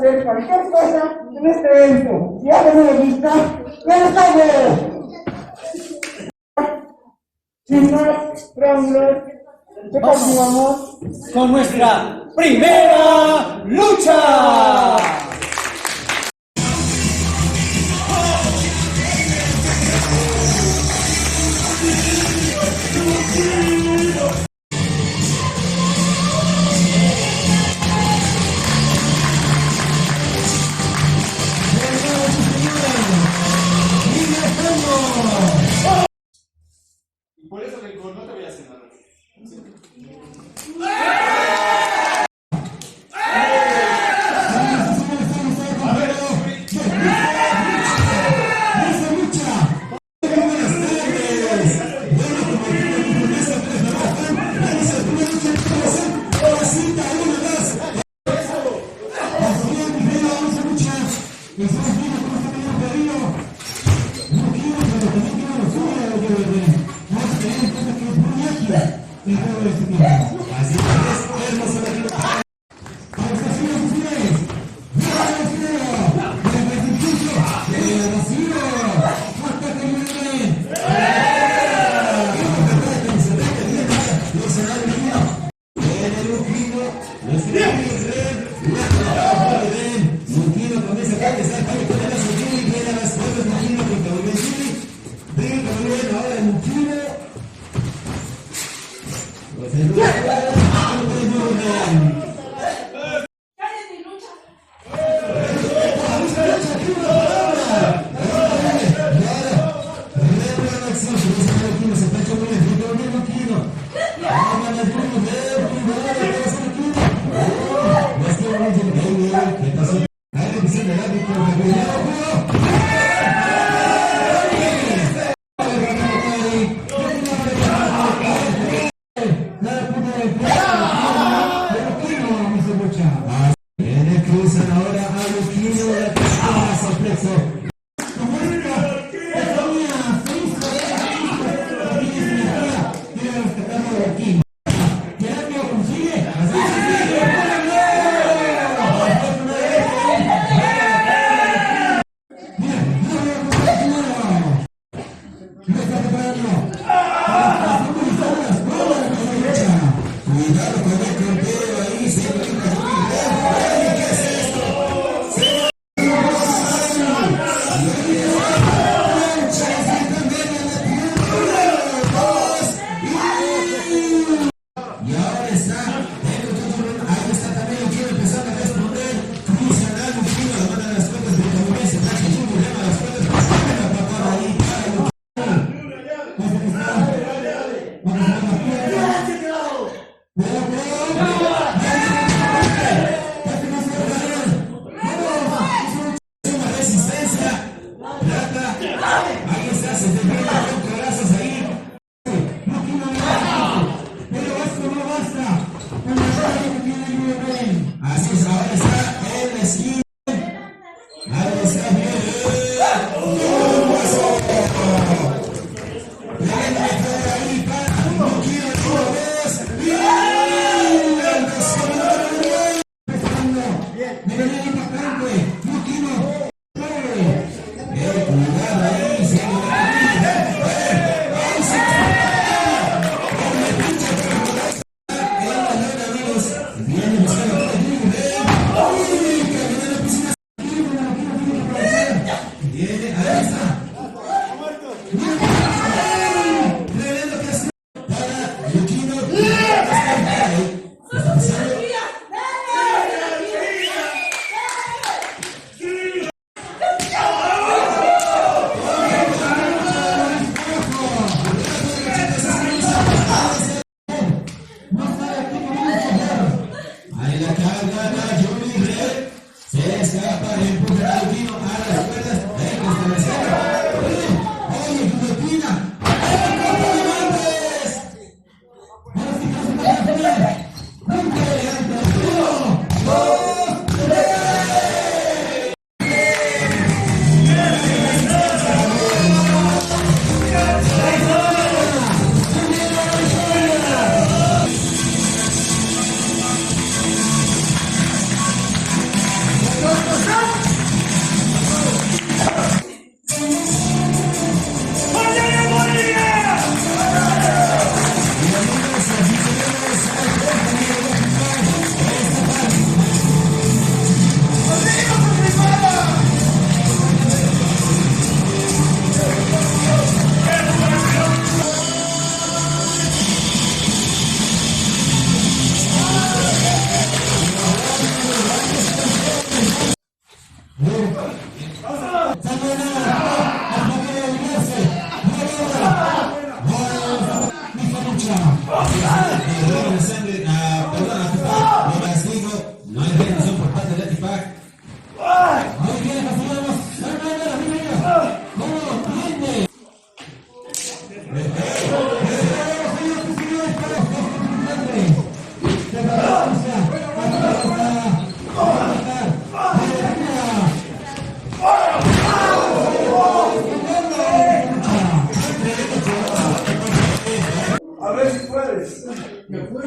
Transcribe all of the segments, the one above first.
hacer cualquier cosa en este evento. Si alguien no le gusta, ¡ya lo sabe! Sin más preámbulos, ¿qué continuamos? Con nuestra primera lucha. Y por eso del gol no te voy a hacer nada.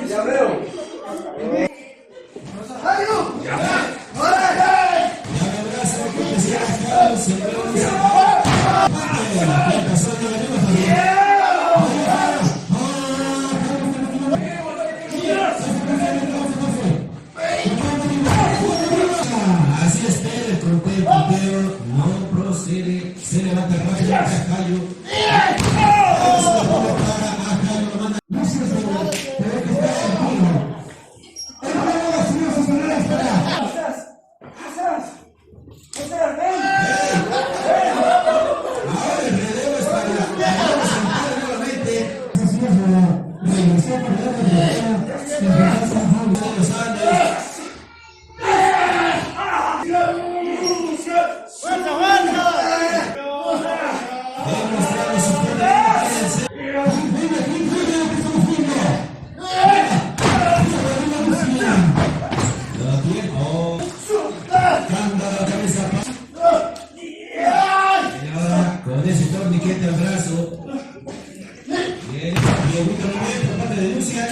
Ya veo. Así es, el puntero no procede, se levanta rápido a Cacayo. Con ese torniquete al brazo. Bien, bien, por parte de Lucia.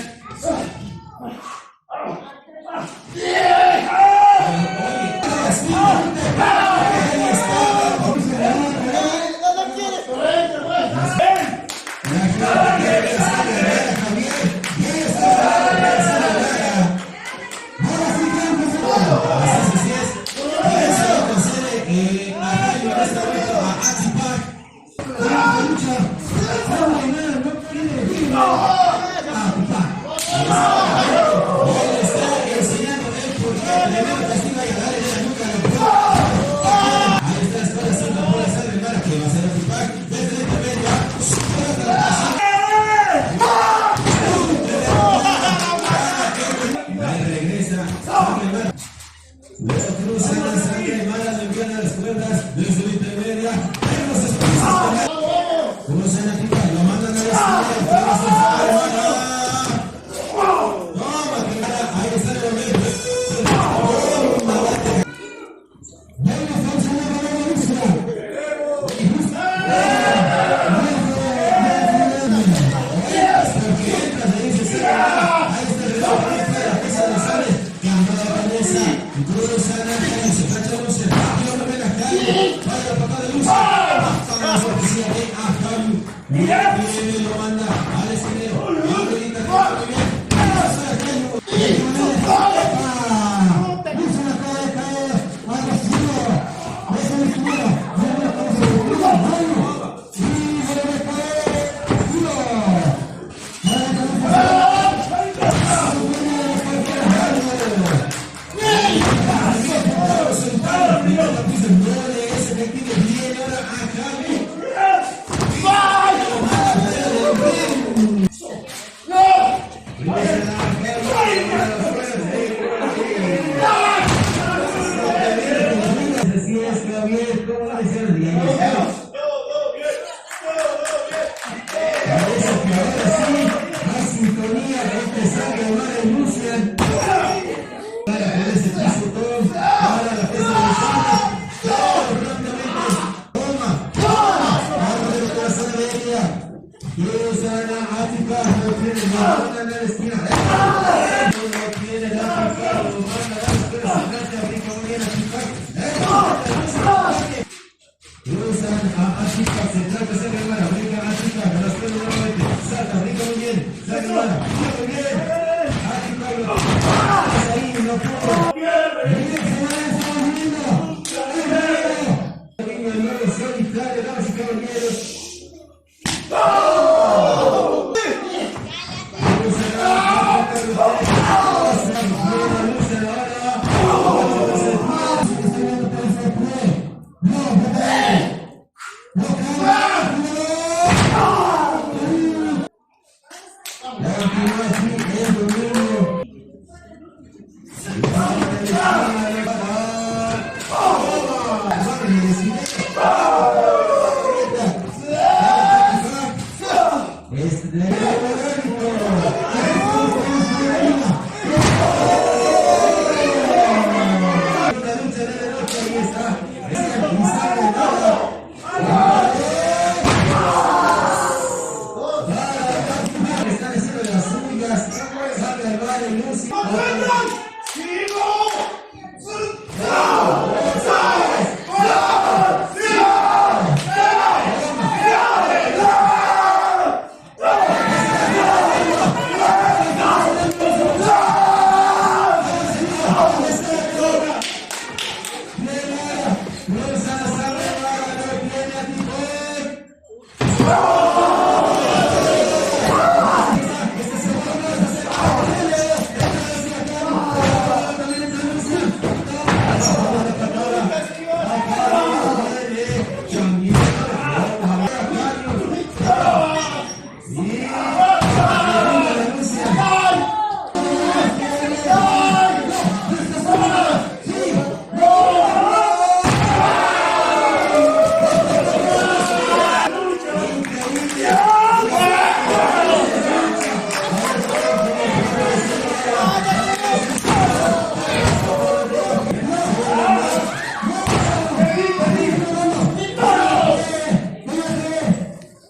Luego cruza la sangre mala, le envían a las cuerdas desde la intermedia. En los espacios cruzan a picar, lo mandan a la esquina. Toma, primera, ahí está el momento. Vamos.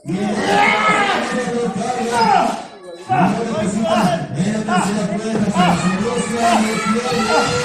Viene Guerrero, carga. En la tercera cuerda, se negocia, no tiene.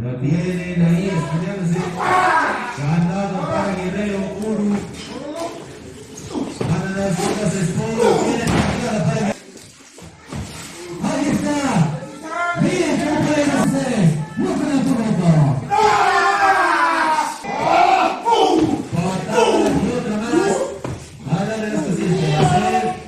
Lo tienen ahí estudiándose. Ganado para Guerrero Uru. Van a dar las esposas. Tienen la para. Ahí está. Miren cómo pueden hacer. No con el turno. Patada y otra más. A darle las cositas que hacer.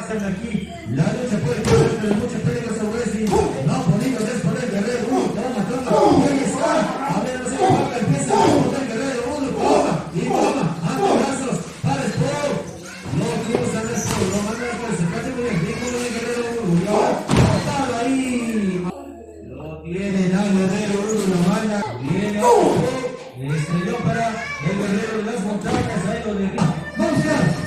Aquí. La lucha puede correr, pero muchas peleas sobre sí. No podemos responder Guerrero. Toma. Ahí está. A ver, no se falta. Empieza a responder Guerrero. Toma. Y toma. Antebrazos. Para Sport. No quiero saber Sport. Lo manda después. Se cacha muy bien. Vínculo de Guerrero. Ya. Ahí. Lo tienen a Guerrero. Lo manda. Viene a Sport. Estrelló para el Guerrero de las montañas. Ahí lo de. Vamos a ver.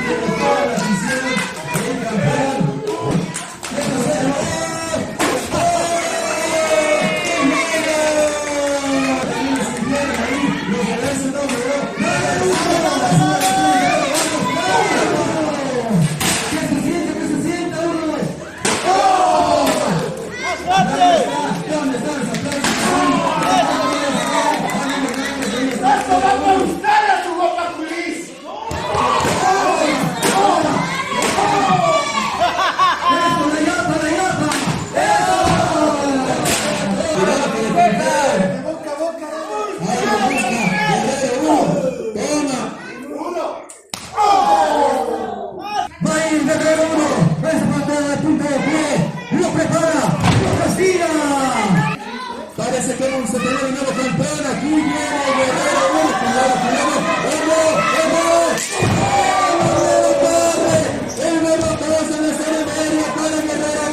tiene toda la afición, el campeón. Parece que vamos a tener un nuevo campeón. Aquí viene Guerrero 1. Cuidado, el nuevo cabeza de ceremonia para Guerrero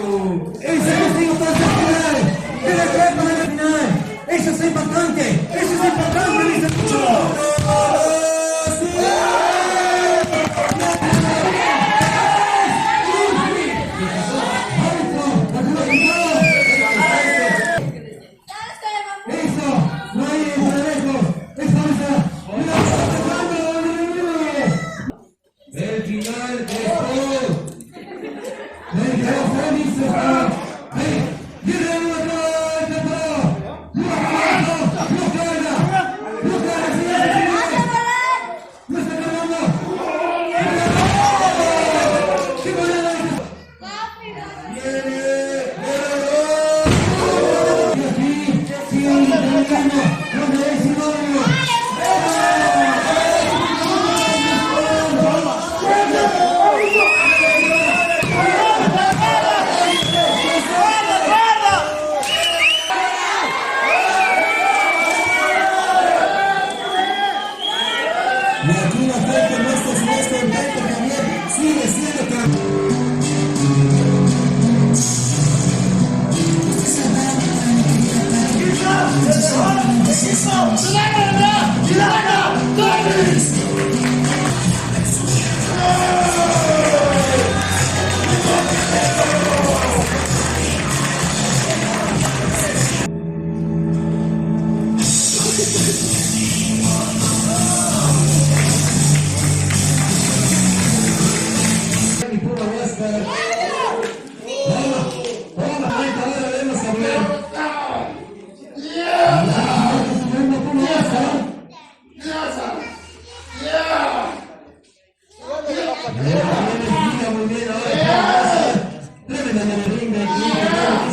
1. Ese castigo pasa al final. Tiene que ver para el final. Eso es importante. Eso es importante, dice mucho. El final es todo. Y aquí la gente no está sin este evento también sigue siendo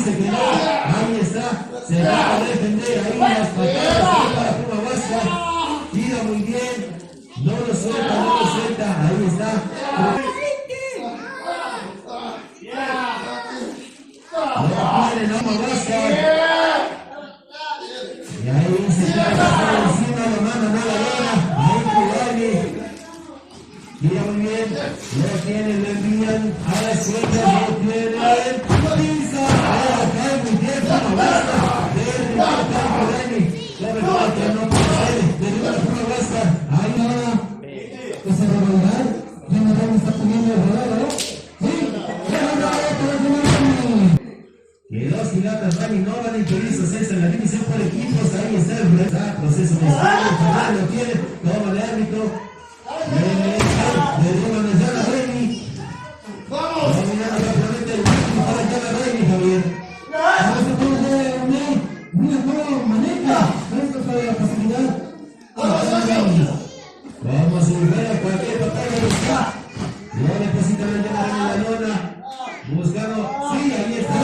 ahí está, se va a defender ahí las patadas para Puma Huasca, tira muy bien, no lo suelta, ahí está. No tiene Puma Huasca. Y ahí se cae encima, lo manda a la lona, ahí Kubani. Tira muy bien, lo tienen, lo envían a la suelta, lo tienen, pisa, cae muy bien, Puma Huasca, derriba a Kubani, la verdad que no puede, derriba a Puma Huasca, ahí va, esa rivalidad, ya no está poniendo el rodado, ¿no? Sí, quedó sin latas, Dani, no van a impedir su ascenso en la división por equipos, ahí está el proceso de estilo, lo tiene, toma de árbitro. Derriban a Yana Reyni. Vamos. Dominando rápidamente el último para Yana Reyni, Javier. No se puede hacer una nueva manera. Esto es la facilidad. Vamos a subir a cualquier batalla de está. No necesita la Yana Reyni en la lona. Buscando. Sí, ahí está.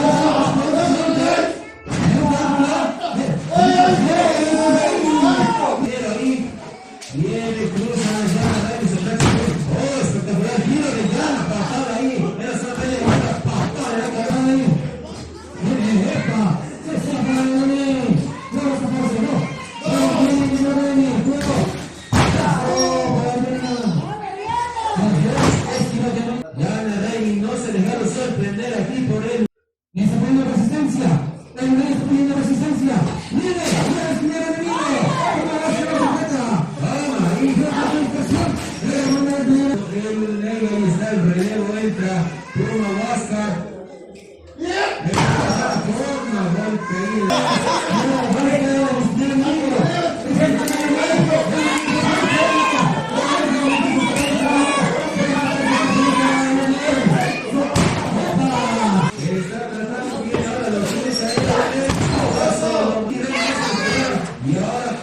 Viene, cruza. El negro, ahí está el relevo, entra Bruno Huáscar. Forma, golpe ahí. Está tratando bien, ahora lo tienes ahí. Y ahora,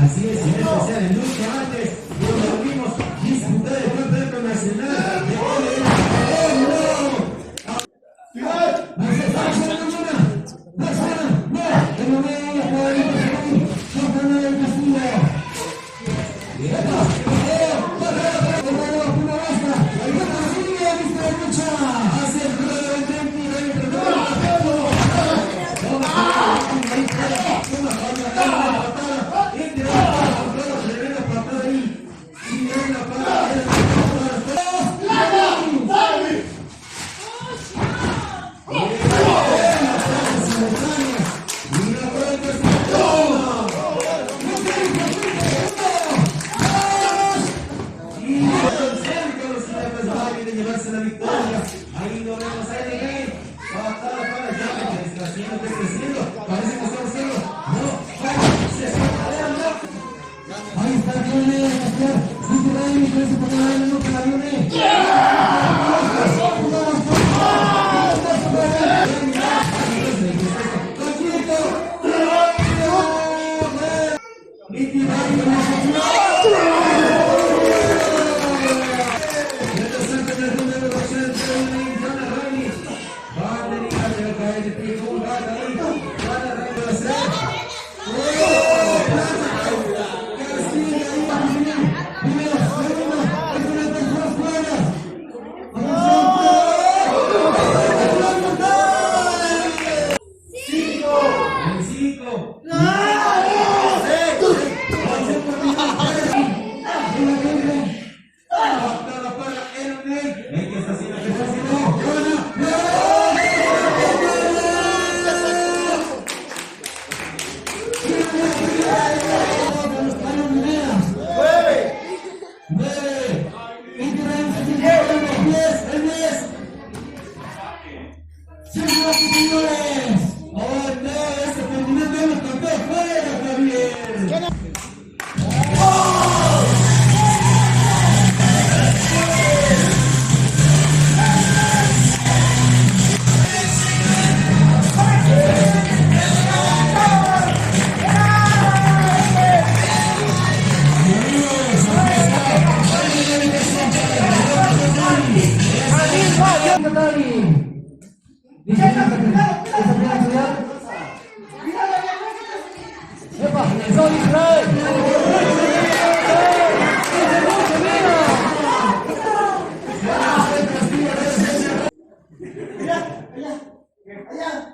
así es, sin especial en lucha antes, lo vimos disputar el campeonato nacional de llevarse la victoria. Ahí lo vemos a Edgar. Patada para allá, que está haciendo, creciendo. Parece que está haciendo. No, se está. Ahí está Vione, City Rally, que se pone a no para Vione.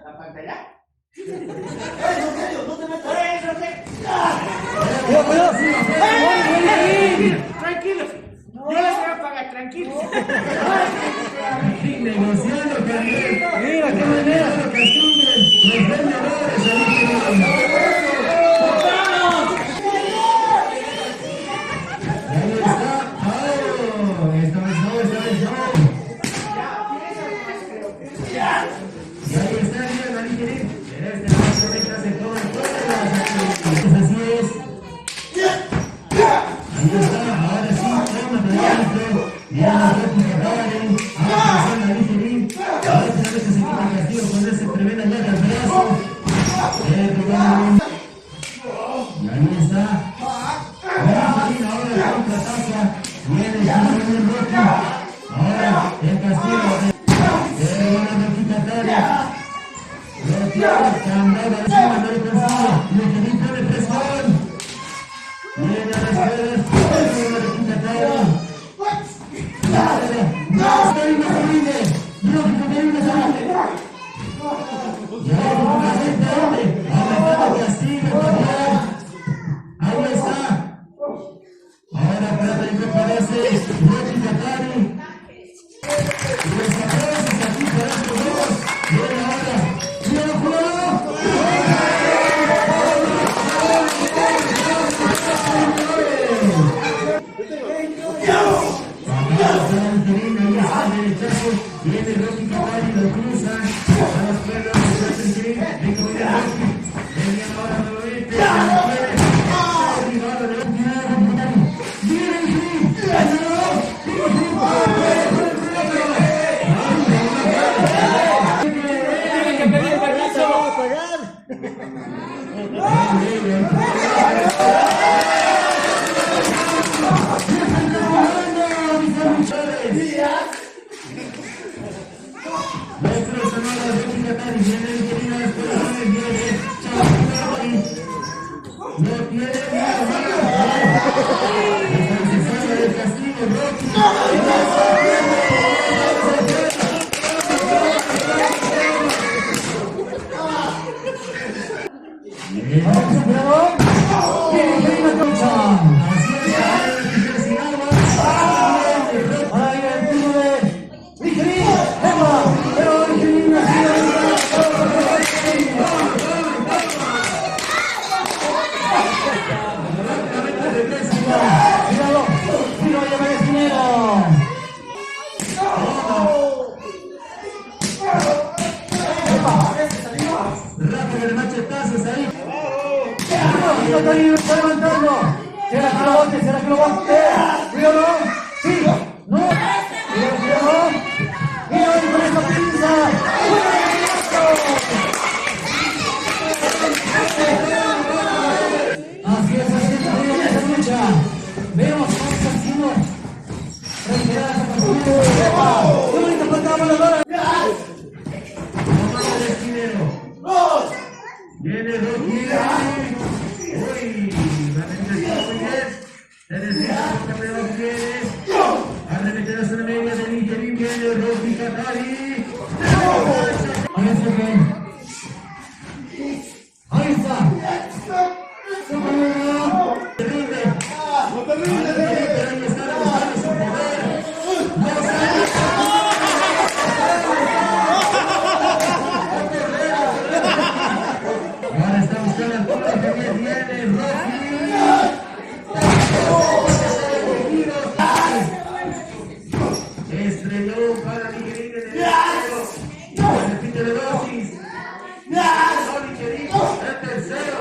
La pantalla. Tranquilos. Yo les voy a pagar, tranquilos. Negociando, Carlitos. Mira, qué manera. Que asumen los vendedores ahí. Ahí está. Oh, esta vez no. Y ahí está, mira, la línea. Este paso de clase todo el pueblo. Así es. Ahí está, ahora sí, toma, Pedrito. Mira la réplica, dale. Ahora se la línea. Ahora se ve que se quita el castigo con ese tremenda llaga al brazo. Y ahí está. Ahora la contraataca. Viene el Rocky. Ahora el castigo. Buena Roquita Tarea. Rocky cambiada encima, no le consigue. Liquidín pone presión. Viene a las redes. Buena Roquita Tarea. No, hay una salida. Rocky, hay una salida. Y ahora con una gente, aguantando el castigo, campeón. Ahí está. Ahora trata de prepararse Rocky Katari. Los aplausos aquí para estos dos. Viene ahora. ¡Míralo, cuidado! Viene Rocky Katari, lo cruza. A las piernas, lo hace el green. Venga, Rocky. Venga ahora nuevamente. Viene el green. Tienen que pedir permiso. Nuestro sonoro de Yucatán viene el querido Esperanza, viene Chaval. No tiene nada. El castigo, Rocky. Rápido de machetazos ahí. Está levantando. ¿Será que lo bote? ¿Será que lo bote? Cuidado. Sí. No. Cuidado. Cuidado con esa pinza. Así es esa lucha. Vemos cómo está haciendo respirar esa partida. ¡Qué bonita patada voladora! Tomando el esquinero. Viene Rocky. Uy, la penetración muy bien. Se desvía por campeón, viene. Arremeter a su media de Nigerín, viene Rocky Katari. Ahí está bien. Ahí está. Terrible. Pero ahí está demostrando su poder. Ahora está buscando el punto que viene Rocky. Estrelló para Nigerín en el tercero. Repite de dosis. No, Nigerín, el tercero.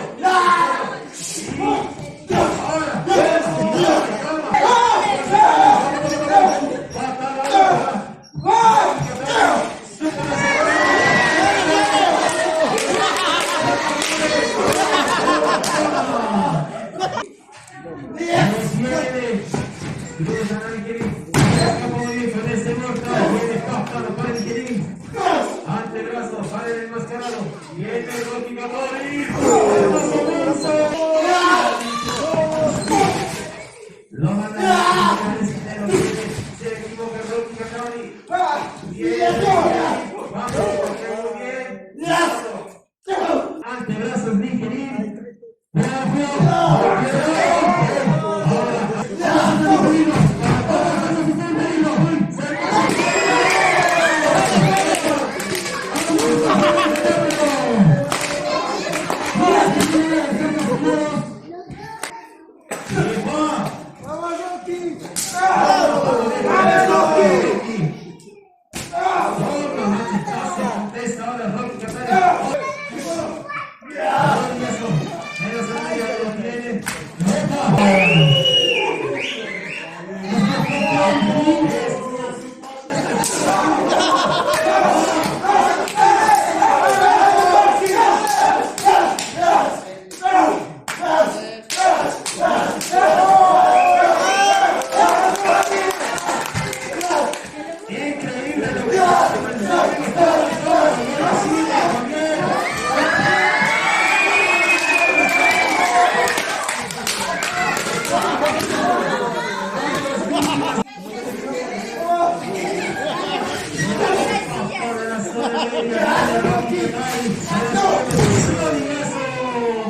Antebrazo, para el enmascarado. Viene Rocky Katari. Lo manda a se equivoca Rocky Katari. Bien, vamos, porque muy bien.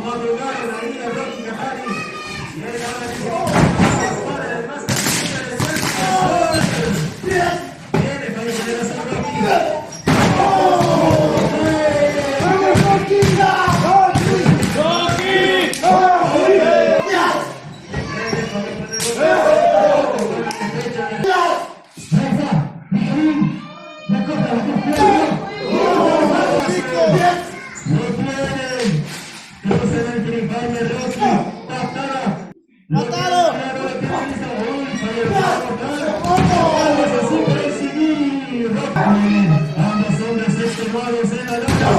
madrugaron ahí a Rocky Catani. Y él ahora dice, viene para defender a San Rocky. Ambos hombres extenuados en la lucha.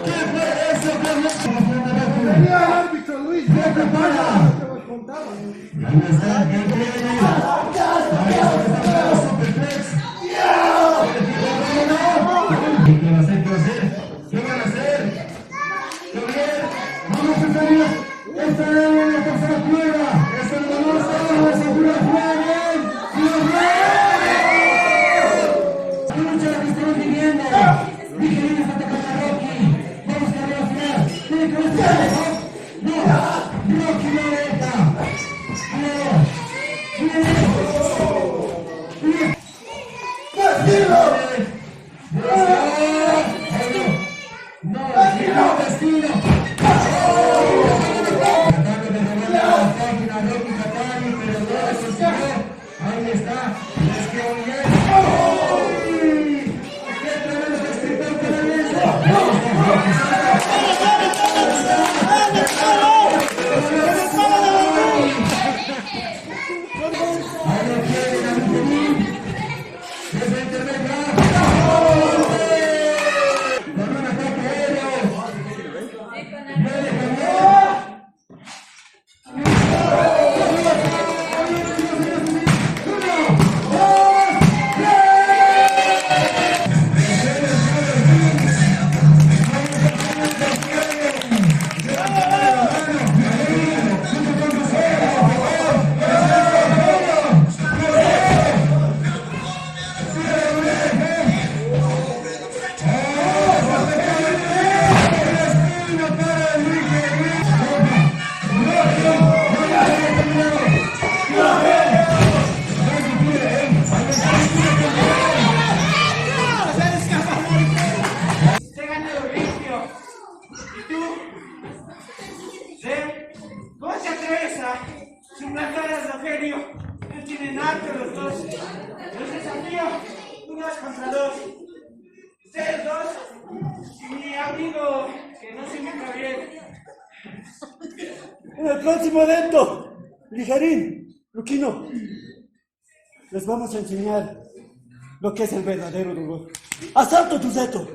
¿Qué fue eso? Venía el árbitro Luis, ¿qué te pasa? Ahí está, ¿qué viene? Ahí está la Superflex. ¿Qué van a hacer? ¿Qué van a hacer? Vamos, Cesarios. Esta es la tercera prueba. Es el dolor solo de seguridad. Escucha lo que estamos viviendo. Dije, vienes a atacar a Rocky. Vamos a ver la final. Tiene que ver. No, Rocky no deja. Ahí está, es que bien. ¡Qué tremendo escritor canadiense! Ahí lo tienen a Michelin. Desde intermedio. Con un ataque aéreo. Viene Javier. Se gana lo limpio. ¿Y tú? ¿Cómo te atreves a suplantar a Rogelio? Él tiene arte los dos. Los desafío 2 contra 2. Ustedes dos y mi amigo que no se me bien. En el próximo evento, Ligerín, Luquino, les vamos a enseñar lo que es el verdadero dolor. ¡Asalto tu zeto!